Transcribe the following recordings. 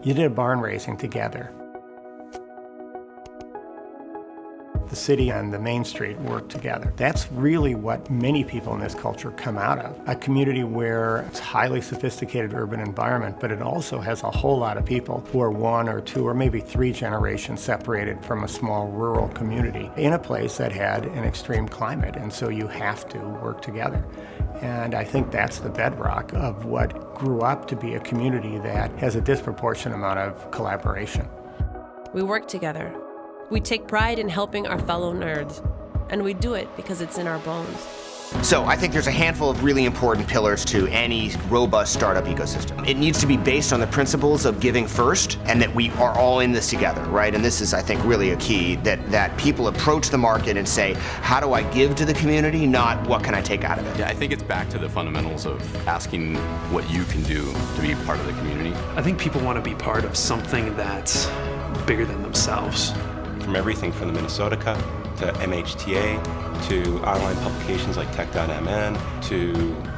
You did a barn raising together. The city and the main street work together. That's really what many people in this culture come out of. A community where it's a highly sophisticated urban environment, but it also has a whole lot of people who are 1 or 2 or maybe 3 generations separated from a small rural community in a place that had an extreme climate, and so you have to work together. And I think that's the bedrock of what grew up to be a community that has a disproportionate amount of collaboration. We work together. We take pride in helping our fellow nerds, and we do it because it's in our bones. So I think there's a handful of really important pillars to any robust startup ecosystem. It needs to be based on the principles of giving first, and that we are all in this together, right? And this is, I think, really a key, that people approach the market and say, how do I give to the community, not what can I take out of it? Yeah, I think it's back to the fundamentals of asking what you can do to be part of the community. I think people want to be part of something that's bigger than themselves. From everything from the Minnesota Cup to MHTA to online publications like Tech.mn to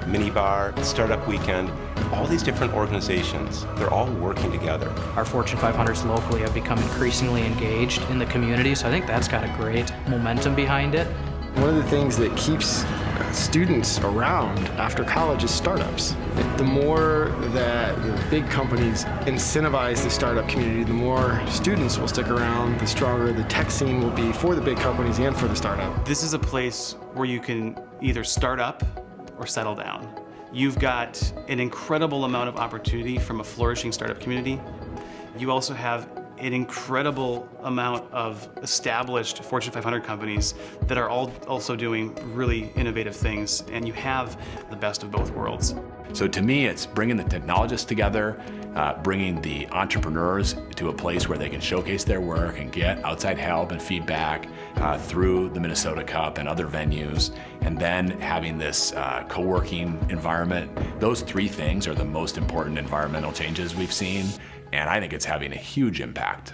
Minibar, Startup Weekend, all these different organizations, they're all working together. Our Fortune 500s locally have become increasingly engaged in the community, so I think that's got a great momentum behind it. One of the things that keeps students around after college is startups. The more that big companies incentivize the startup community, the more students will stick around, the stronger the tech scene will be for the big companies and for the startup. This is a place where you can either start up or settle down. You've got an incredible amount of opportunity from a flourishing startup community. You also have an incredible amount of established Fortune 500 companies that are all also doing really innovative things, and you have the best of both worlds. So to me, it's bringing the technologists together, bringing the entrepreneurs to a place where they can showcase their work and get outside help and feedback through the Minnesota Cup and other venues, and then having this co-working environment. Those 3 things are the most important environmental changes we've seen, and I think it's having a huge impact.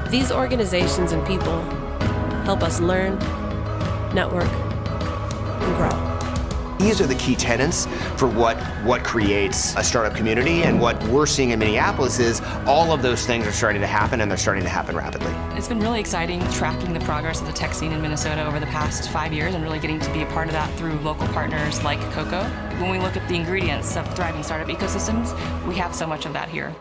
These organizations and people help us learn, network, and grow. These are the key tenets for what creates a startup community, and what we're seeing in Minneapolis is all of those things are starting to happen, and they're starting to happen rapidly. It's been really exciting tracking the progress of the tech scene in Minnesota over the past 5 years and really getting to be a part of that through local partners like Coco. When we look at the ingredients of thriving startup ecosystems, we have so much of that here.